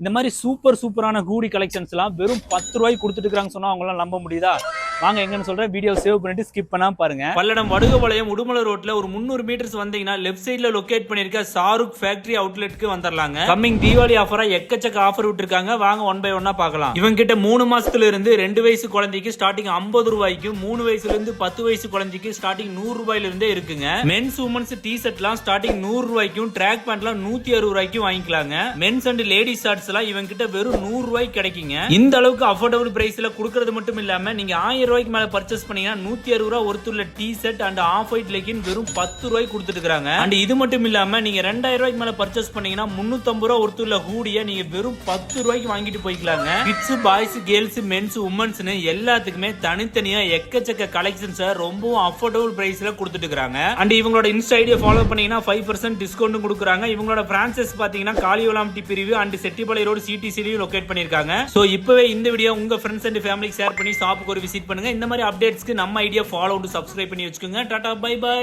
இந்த மாதிரி சூப்பரான ஹூடி கலெக்ஷன்ஸ் எல்லாம் வெறும் 10 ரூபாய்க்கு கொடுத்துட்டு இருக்காங்க சொன்னா அவங்களாம் நம்ப முடியுதா? வாங்க எங்கன்னு சொல்றேன், வீடியோ சேவ் பண்ணிட்டு ஸ்கிப் பண்ணாம பாருங்க. பல்லடம் வடுகபாளையம் உடுமலை ரோட்ல ஒரு 300 மீட்டர்ஸ் வந்தீங்கன்னா லெஃப்ட் சைடுல லொகேட் பண்ணிருக்க சாருக் ஃபேக்டரி அவுட்லெட்க்கு வந்துடலாங்க. கம்மிங் தீபாவளி ஆஃபரா எக்கச்சக்க ஆஃபர் விட்டுருக்காங்க. வாங்க ஒன் பை ஒன்னா பார்க்கலாம். இவங்க கிட்ட 3 மாசத்துல இருந்து 2 வயசு குழந்தைக்கு ஸ்டார்டிங் 50 ரூபாய்க்கும், 3 வயசுல இருந்து 10 வயசு குழந்தைக்கு ஸ்டார்டிங் 100 ரூபாயில இருந்தே இருக்குங்க. மென்ஸ் உமன்ஸ் டி ஷர்ட்லாம் ஸ்டார்டிங் 100 ரூபாய்க்கும், ட்ராக் பேண்ட்லாம் 160 ரூபாய்க்கும் வாங்கிக்கலாங்க. மென்ஸ் அண்ட் லேடிஸ் ஷார்ட்ஸ் எல்லாம் இவங்க கிட்ட வெறும் 100 ரூபாய்க்கு கிடைக்குங்க. இந்த அளவுக்கு அஃபோர்டபுள் பிரைஸ்ல கொடுக்கறது மட்டும் இல்லாம நீங்க 1000 ரூபாய்க்கு மேல பர்ச்சேஸ் பண்ணீங்கன்னா 160 ரூபாய் ஒருத்துள்ள T shirt and off white legging வெறும் 10 ரூபாய்க்கு கொடுத்துட்டு இருக்காங்க. அண்ட் இது மட்டும் இல்லாம நீங்க 2000 ரூபாய்க்கு மேல பர்ச்சேஸ் பண்ணீங்கன்னா 350 ரூபாய் ஒருத்துள்ள ஹூடியை நீங்க வெறும் 10 ரூபாய்க்கு வாங்கிட்டு போய்க்கலாங்க. கிட்ஸ், பாய்ஸ், கேர்ள்ஸ், மென்ஸ், உமன்ஸ்னு எல்லாத்துக்குமே தனித்தனியா எக்கச்சக்க கலெக்ஷன்ஸ் ரொம்பவும் அஃபோர்டபுள் பிரைஸ்ல கொடுத்துட்டு இருக்காங்க. அண்ட் இவங்களோட இன்ஸ்டா ஐடியா ஃபாலோ பண்ணீங்கன்னா 5% டிஸ்கவுண்ட் கொடுக்குறாங்க. இவங்களோட பிரான்சஸ் பாத்தீங்கன்னா காளியோலாம்டி பிரிவு அண்ட் செட்டிபாளையம் ரோடு சிடிசிலையும் லொகேட் பண்ணிருக்காங்க. சோ இப்பவே இந்த வீடியோ உங்க ஃப்ரெண்ட்ஸ் அண்ட் ஃபேமிலிக்கு ஷேர் பண்ணி ஷாப்புக்கு ஒரு விசிட் பண்ணுங்க. இந்த மாதிரி அப்டேட்ஸ்க்கு நம்ம ஐடியா ஃபாலோ டு சப்ஸ்கிரைப் பண்ணி வச்சுக்கோங்க. டாடா, பை பை.